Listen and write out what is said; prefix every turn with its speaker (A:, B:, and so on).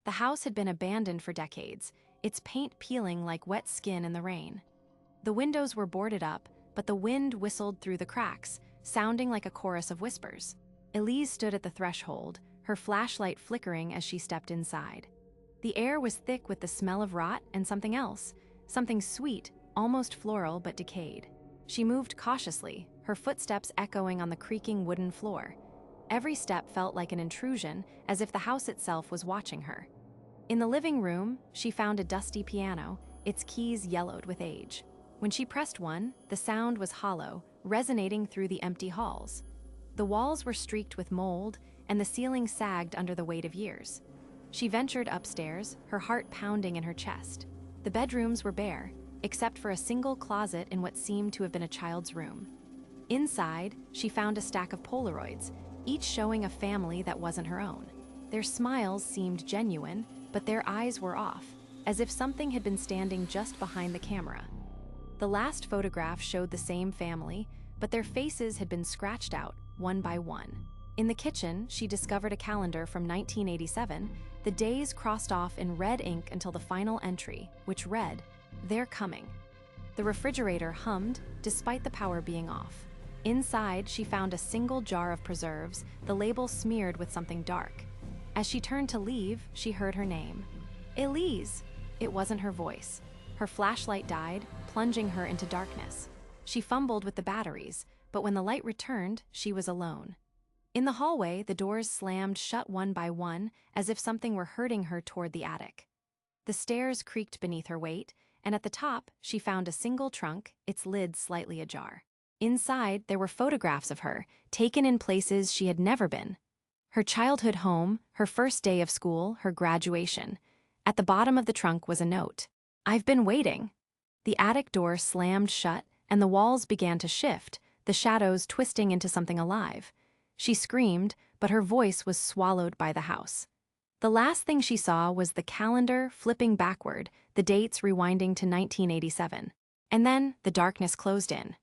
A: The house had been abandoned for decades, its paint peeling like wet skin in the rain. The windows were boarded up, but the wind whistled through the cracks, sounding like a chorus of whispers. Elise stood at the threshold, her flashlight flickering as she stepped inside. The air was thick with the smell of rot and something else, something sweet, almost floral but decayed. She moved cautiously, her footsteps echoing on the creaking wooden floor. Every step felt like an intrusion, as if the house itself was watching her. In the living room, she found a dusty piano, its keys yellowed with age. When she pressed one, the sound was hollow, resonating through the empty halls. The walls were streaked with mold, and the ceiling sagged under the weight of years. She ventured upstairs, her heart pounding in her chest. The bedrooms were bare, except for a single closet in what seemed to have been a child's room. Inside, she found a stack of Polaroids, each showing a family that wasn't her own. Their smiles seemed genuine, but their eyes were off, as if something had been standing just behind the camera. The last photograph showed the same family, but their faces had been scratched out, one by one. In the kitchen, she discovered a calendar from 1987, the days crossed off in red ink until the final entry, which read, "They're coming." The refrigerator hummed, despite the power being off. Inside, she found a single jar of preserves, the label smeared with something dark. As she turned to leave, she heard her name. Elise! It wasn't her voice. Her flashlight died, plunging her into darkness. She fumbled with the batteries, but when the light returned, she was alone. In the hallway, the doors slammed shut one by one, as if something were herding her toward the attic. The stairs creaked beneath her weight, and at the top, she found a single trunk, its lid slightly ajar. Inside, there were photographs of her, taken in places she had never been. Her childhood home, her first day of school, her graduation. At the bottom of the trunk was a note. "I've been waiting." The attic door slammed shut, and the walls began to shift, the shadows twisting into something alive. She screamed, but her voice was swallowed by the house. The last thing she saw was the calendar flipping backward, the dates rewinding to 1987. And then the darkness closed in.